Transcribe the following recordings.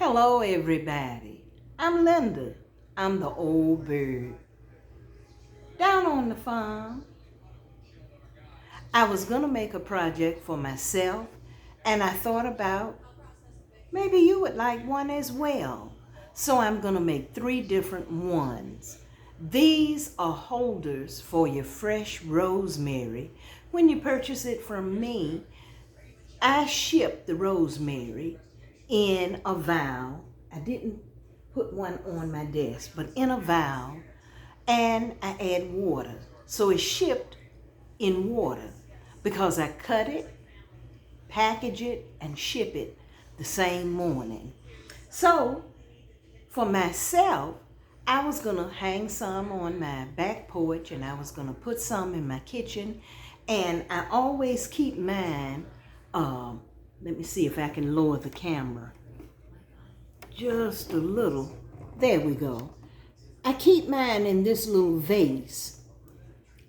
Hello, everybody. I'm Linda. I'm the old bird. Down on the farm, I was going to make a project for myself, and I thought about maybe you would like one as well. So I'm going to make 3 different ones. These are holders for your fresh rosemary. When you purchase it from me, I ship the rosemary in a vial. I didn't put one on my desk, but in a vial, and I add water. So it's shipped in water because I cut it, package it, and ship it the same morning. So for myself, I was gonna hang some on my back porch, and I was gonna put some in my kitchen, and I always keep mine, let me see if I can lower the camera just a little. There we go. I keep mine in this little vase,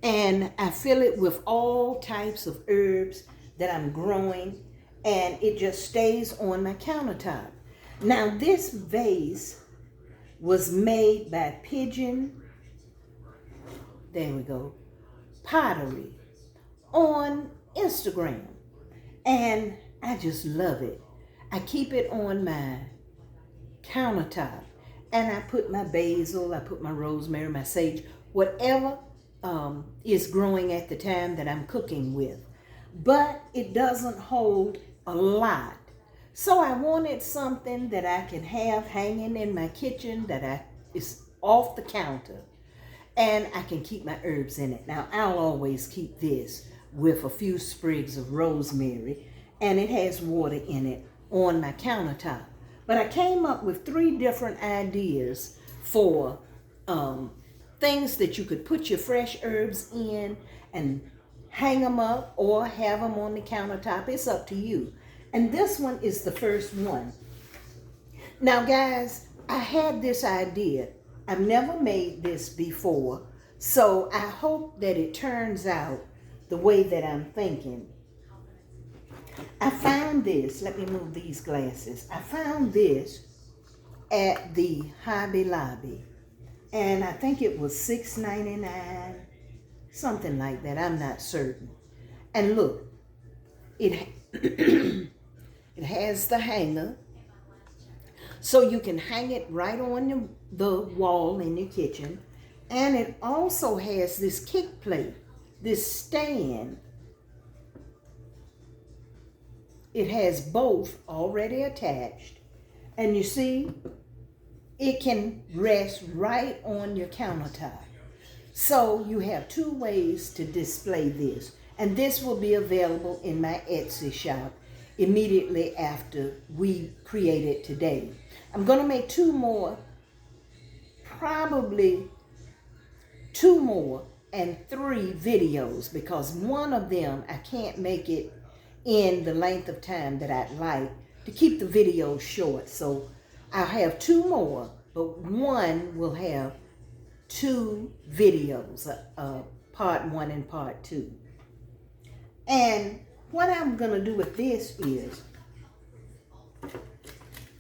and I fill it with all types of herbs that I'm growing, and it just stays on my countertop. Now this vase was made by Pigeon, there we go, Pottery on Instagram, and I just love it. I keep it on my countertop, and I put my basil, I put my rosemary, my sage, whatever is growing at the time that I'm cooking with. But it doesn't hold a lot. So I wanted something that I can have hanging in my kitchen that is off the counter, and I can keep my herbs in it. Now I'll always keep this with a few sprigs of rosemary, and it has water in it on my countertop. But I came up with 3 different ideas for things that you could put your fresh herbs in and hang them up or have them on the countertop. It's up to you. And this one is the first one. Now guys, I had this idea. I've never made this before, so I hope that it turns out the way that I'm thinking. I found this, let me move these glasses. I found this at the Hobby Lobby, and I think it was $6.99, something like that, I'm not certain. And look, it it has the hanger, so you can hang it right on the wall in your kitchen. And it also has this kick plate, this stand. It has both already attached, and you see, it can rest right on your countertop. So you have 2 ways to display this, and this will be available in my Etsy shop immediately after we create it today. I'm going to make 2 more, probably 2 more and 3 videos, because one of them I can't make it in the length of time that I'd like to keep the video short. So I'll have 2 more, but one will have 2 videos, part 1 and part 2. And what I'm going to do with this is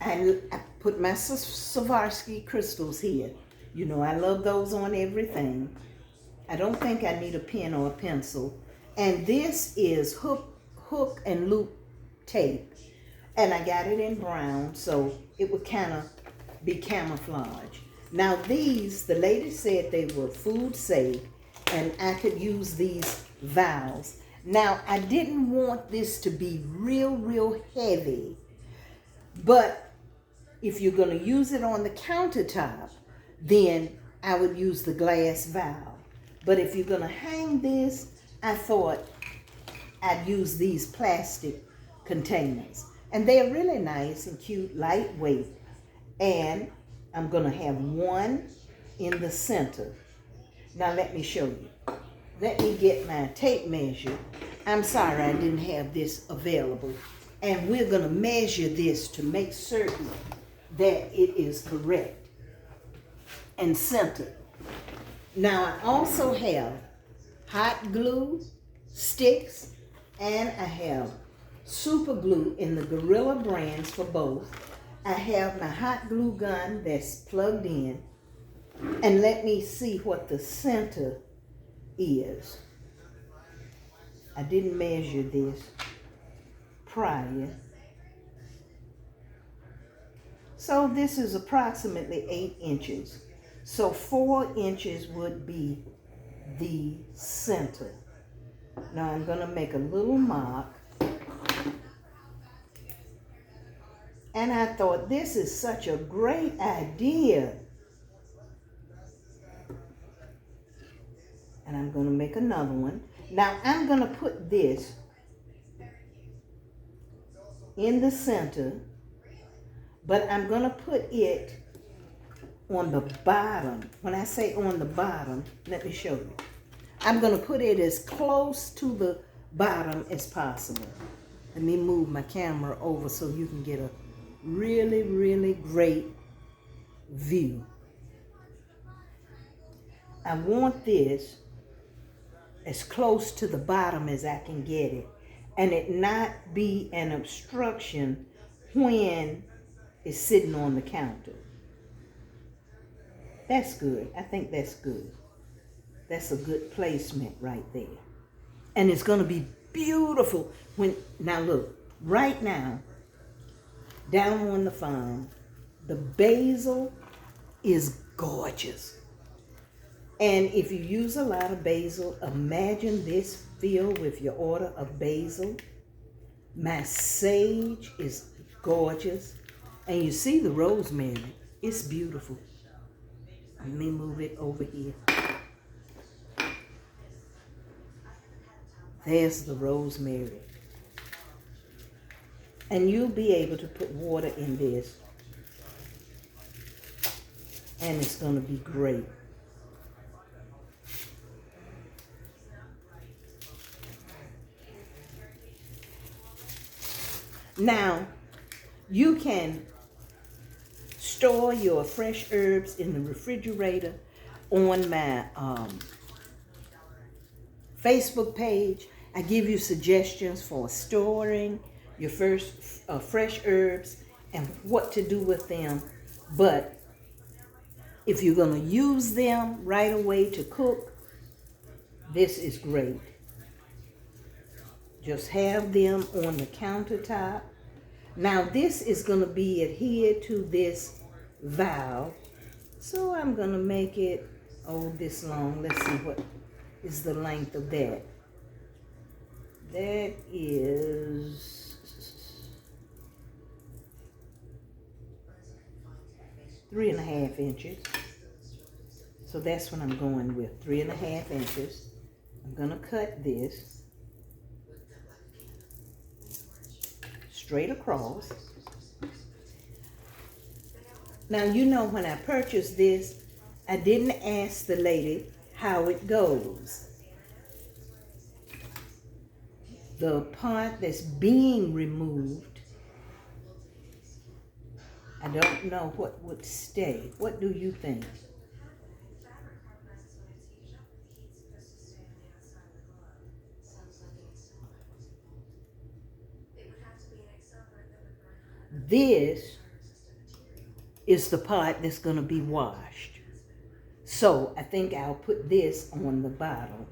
I put my Swarovski crystals here. You know I love those on everything. I don't think I need a pen or a pencil. And this is hook and loop tape, and I got it in brown so it would kind of be camouflage. Now these, the lady said they were food safe, and I could use these vials. Now I didn't want this to be real heavy, but if you're going to use it on the countertop, then I would use the glass vial. But if you're going to hang this, I thought I'd use these plastic containers. And they're really nice and cute, lightweight. And I'm going to have one in the center. Now let me show you. Let me get my tape measure. I'm sorry I didn't have this available. And we're going to measure this to make certain that it is correct and centered. Now I also have hot glue sticks, and I have super glue in the Gorilla brands for both. I have my hot glue gun that's plugged in, and let me see what the center is. I didn't measure this prior. So this is approximately 8 inches. So 4 inches would be the center. Now I'm going to make a little mark. And I thought, this is such a great idea. And I'm going to make another one. Now I'm going to put this in the center, but I'm going to put it on the bottom. When I say on the bottom, let me show you. I'm going to put it as close to the bottom as possible. Let me move my camera over so you can get a really, really great view. I want this as close to the bottom as I can get it, and it not be an obstruction when it's sitting on the counter. That's good. I think that's good. That's a good placement right there. And it's going to be beautiful when, now look, right now, down on the farm, the basil is gorgeous. And if you use a lot of basil, imagine this filled with your order of basil. My sage is gorgeous. And you see the rosemary, it's beautiful. Let me move it over here. There's the rosemary. And you'll be able to put water in this. And it's going to be great. Now, you can store your fresh herbs in the refrigerator. On my Facebook page, I give you suggestions for storing your fresh herbs and what to do with them. But if you're going to use them right away to cook, this is great. Just have them on the countertop. Now this is going to be adhered to this valve. So I'm going to make it, this long. Let's see what is the length of that. That is 3.5 inches. So that's what I'm going with, 3.5 inches. I'm going to cut this straight across. Now, you know, when I purchased this, I didn't ask the lady how it goes. The part that's being removed, I don't know what would stay. What do you think? This is the part that's going to be washed. So I think I'll put this on the bottom.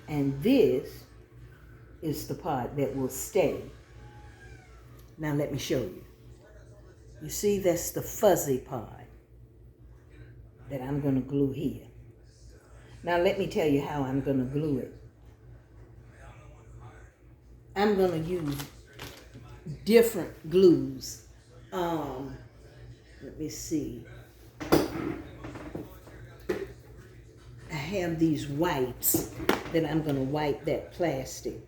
And this is the part that will stay. Now let me show you. You see, that's the fuzzy part that I'm going to glue here. Now let me tell you how I'm going to glue it. I'm going to use different glues. Let me see. I have these wipes that I'm going to wipe that plastic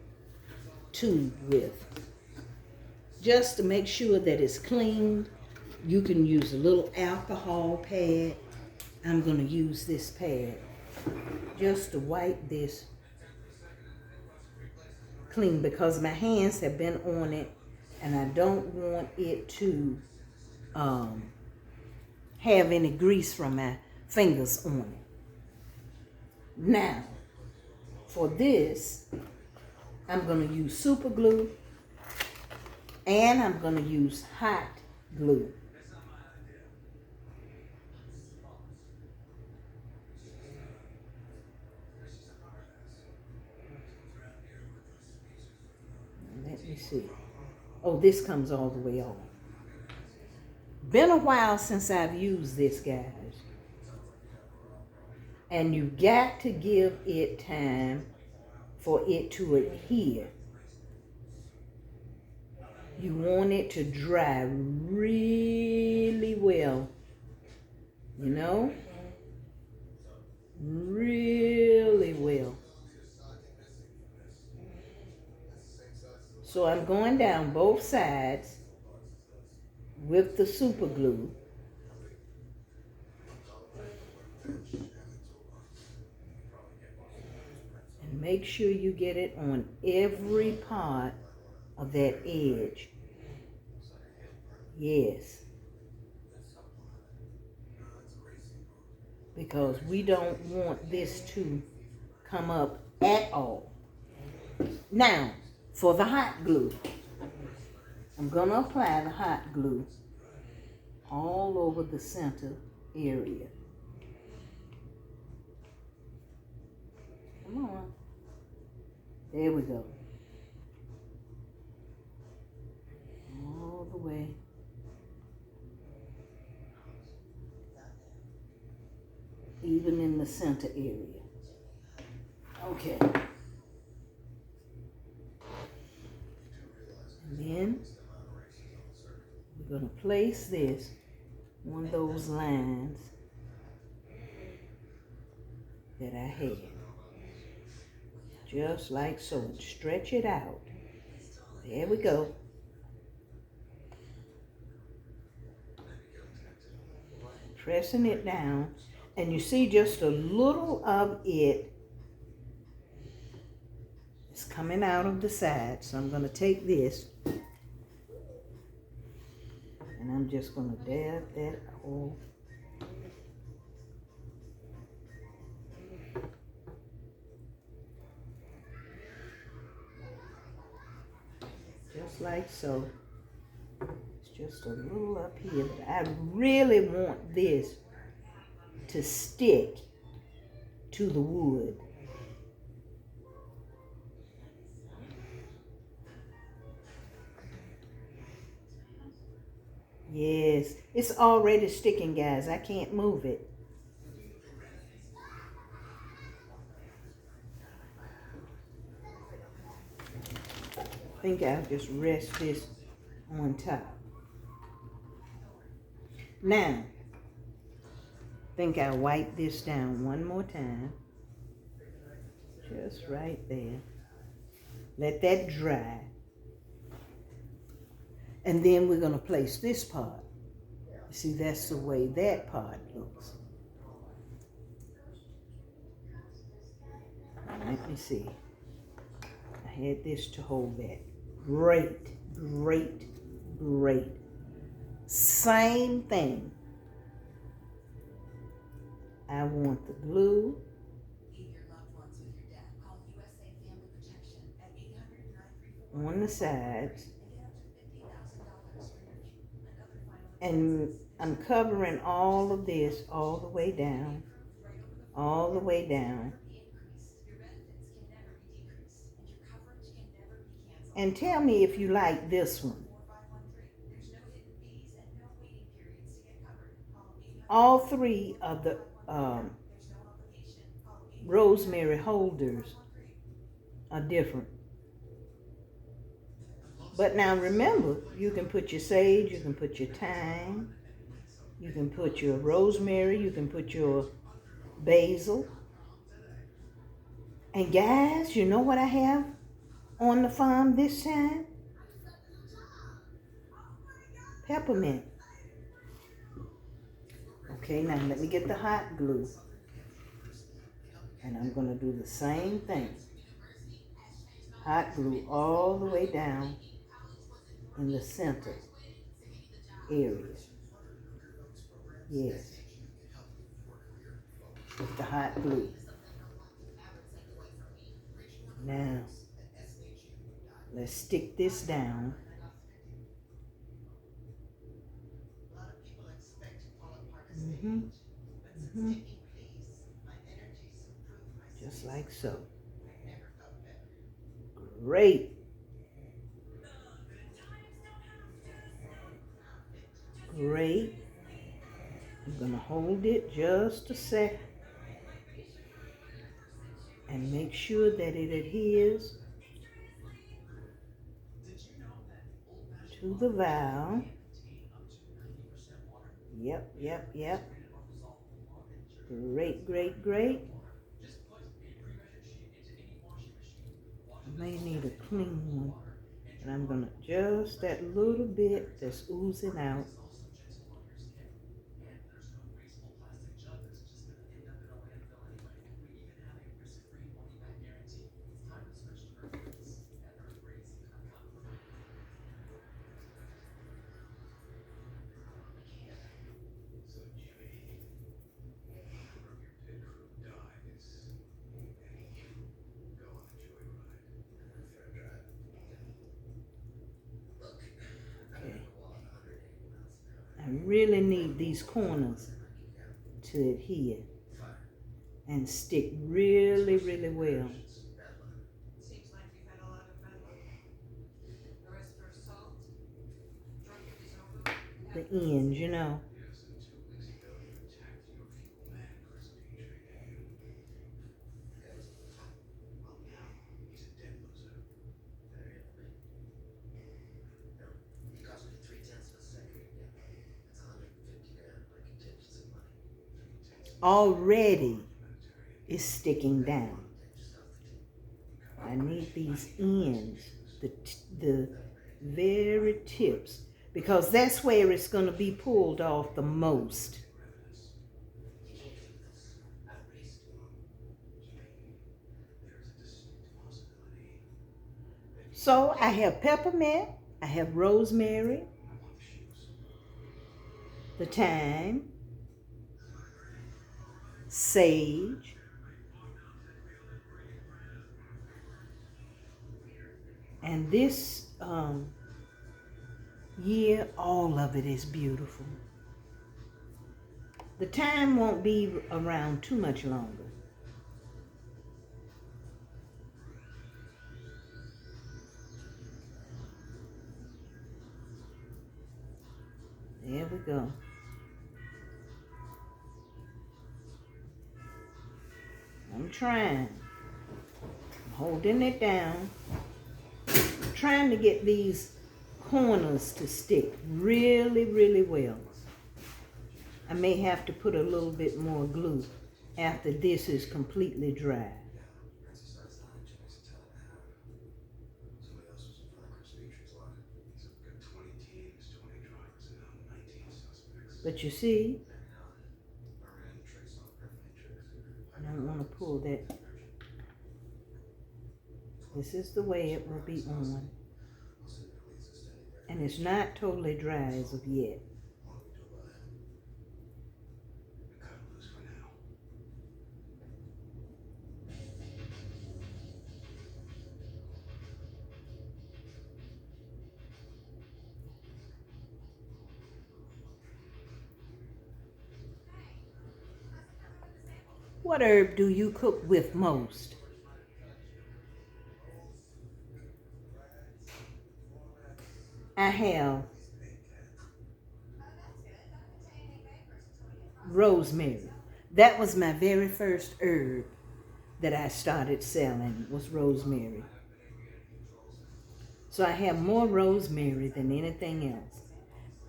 tube with. Just to make sure that it's cleaned. You can use a little alcohol pad. I'm going to use this pad just to wipe this clean because my hands have been on it and I don't want it to have any grease from my fingers on it. Now, for this, I'm going to use super glue and I'm going to use hot glue. Let me see. Oh, this comes all the way off. Been a while since I've used this, guys. And you got to give it time for it to adhere. You want it to dry really well. You know? Really well. So I'm going down both sides with the super glue. And make sure you get it on every part of that edge. Yes. Because we don't want this to come up at all. Now, for the hot glue, I'm going to apply the hot glue all over the center area. Come on. There we go. All the way. Even in the center area. Okay. And then we're going to place this on those lines that I had. Just like so. And stretch it out. There we go. Pressing it down. And you see just a little of it is coming out of the side. So I'm going to take this and I'm just going to dab that whole. Just like so. It's just a little up here. But I really want this to stick to the wood. Yes, it's already sticking, guys. I can't move it. I think I'll just rest this on top. Now, I think I'll wipe this down one more time. Just right there. Let that dry. And then we're going to place this part. You see, that's the way that part looks. Let me see. I had this to hold that. Great, great, great. Same thing. I want the glue. On the sides. And I'm covering all of this all the way down. All the way down. And tell me if you like this one. All three of the rosemary holders are different. But now remember, you can put your sage, you can put your thyme, you can put your rosemary, you can put your basil. And guys, you know what I have on the farm this time? Peppermint. Okay, now let me get the hot glue. And I'm going to do the same thing. Hot glue all the way down in the center area. Yes. With the hot glue. Now, let's stick this down. Just like so. Great. Great. I'm going to hold it just a sec and make sure that it adheres to the valve. Yep, yep, yep. Great, great, great. I may need a clean one. And I'm going to just that little bit that's oozing out. I really need these corners to adhere and stick really, really well. The ends, you know. Already is sticking down. I need these ends, the very tips, because that's where it's going to be pulled off the most. So I have peppermint, I have rosemary, the thyme, sage, and this year, all of it is beautiful. The thyme won't be around too much longer. There we go. I'm trying. I'm holding it down. I'm trying to get these corners to stick really, really well. I may have to put a little bit more glue after this is completely dry. But you see, I don't want to pull that. This is the way it will be on. And it's not totally dry as of yet. What herb do you cook with most? I have rosemary. That was my very first herb that I started selling, was rosemary. So I have more rosemary than anything else.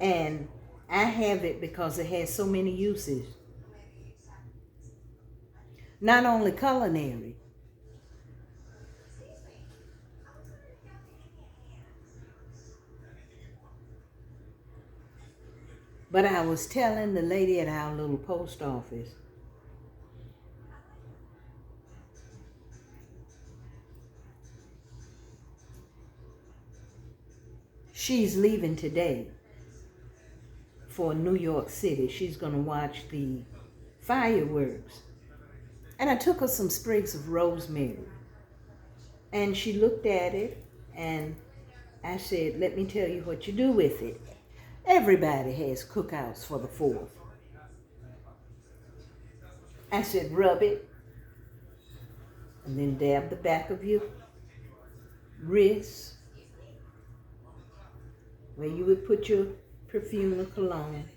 And I have it because it has so many uses. Not only culinary, but I was telling the lady at our little post office, she's leaving today for New York City. She's going to watch the fireworks. And I took her some sprigs of rosemary. And she looked at it, and I said, let me tell you what you do with it. Everybody has cookouts for the 4th. I said, rub it, and then dab the back of your wrist, where you would put your perfume or cologne.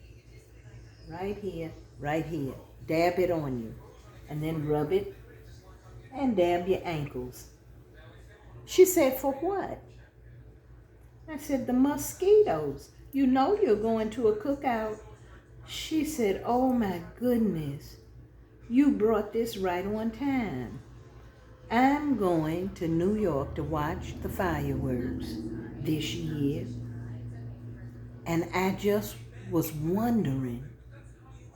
Right here, right here. Dab it on you, and then rub it, and dab your ankles. She said, for what? I said, the mosquitoes. You know you're going to a cookout. She said, oh my goodness, you brought this right on time. I'm going to New York to watch the fireworks this year. And I just was wondering,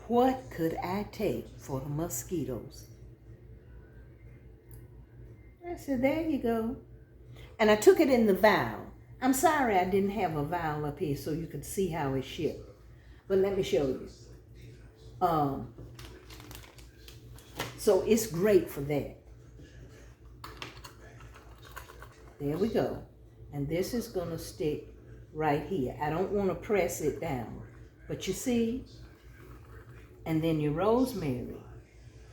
what could I take for the mosquitoes? I said, there you go. And I took it in the vial. I'm sorry I didn't have a vial up here so you could see how it's shipped. But let me show you. So it's great for that. There we go. And this is going to stick right here. I don't want to press it down. But you see? And then your rosemary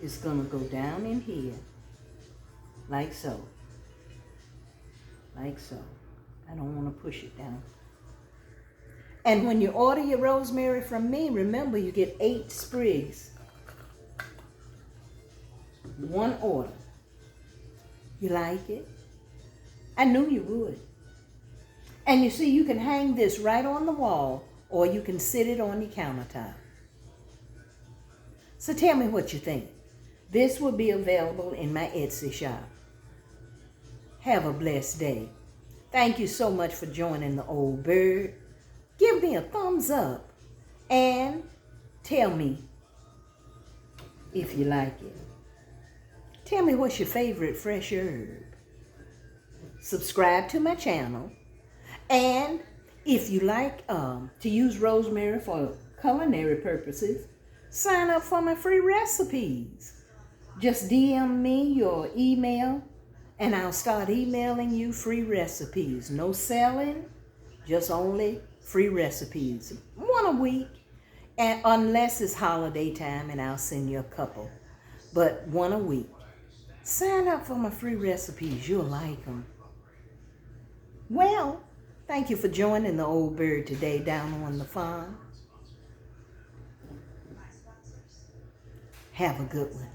is going to go down in here. Like so. Like so. I don't want to push it down. And when you order your rosemary from me, remember you get 8 sprigs. 1 order. You like it? I knew you would. And you see, you can hang this right on the wall, or you can sit it on your countertop. So tell me what you think. This will be available in my Etsy shop. Have a blessed day. Thank you so much for joining the Old Bird. Give me a thumbs up and tell me if you like it. Tell me what's your favorite fresh herb. Subscribe to my channel. And if you like to use rosemary for culinary purposes, sign up for my free recipes. Just DM me your email and I'll start emailing you free recipes. No selling, just only free recipes. 1 a week, and unless it's holiday time and I'll send you a couple. But 1 a week. Sign up for my free recipes. You'll like them. Well, thank you for joining the Old Bird today down on the farm. Have a good one.